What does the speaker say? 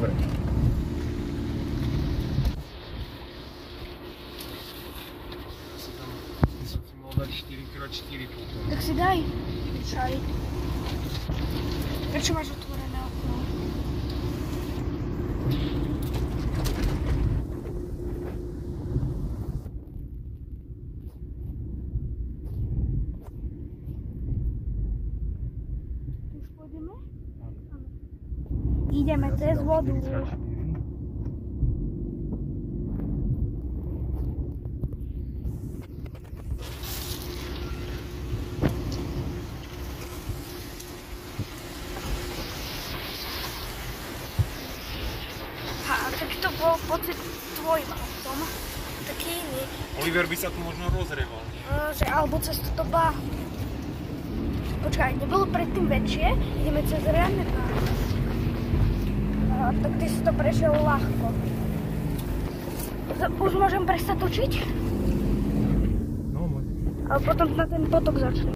Dobre. Som si mohol dať 4x4 potom. Tak si daj. Čaj. Prečo máš otvorené okno? Už pôjdeme? Áno. Ideme cez vodu. Taký to bol pocit tvojim autom. Taký iný. Oliver by sa tu možno rozreval. Alebo cez toto bá. Počkaj, nebolo predtým väčšie? Ideme cez riadne bá. Tak ty si to prešiel ľahko. Už môžem prestať točiť? No, môžem. Ale potom na ten potok začne.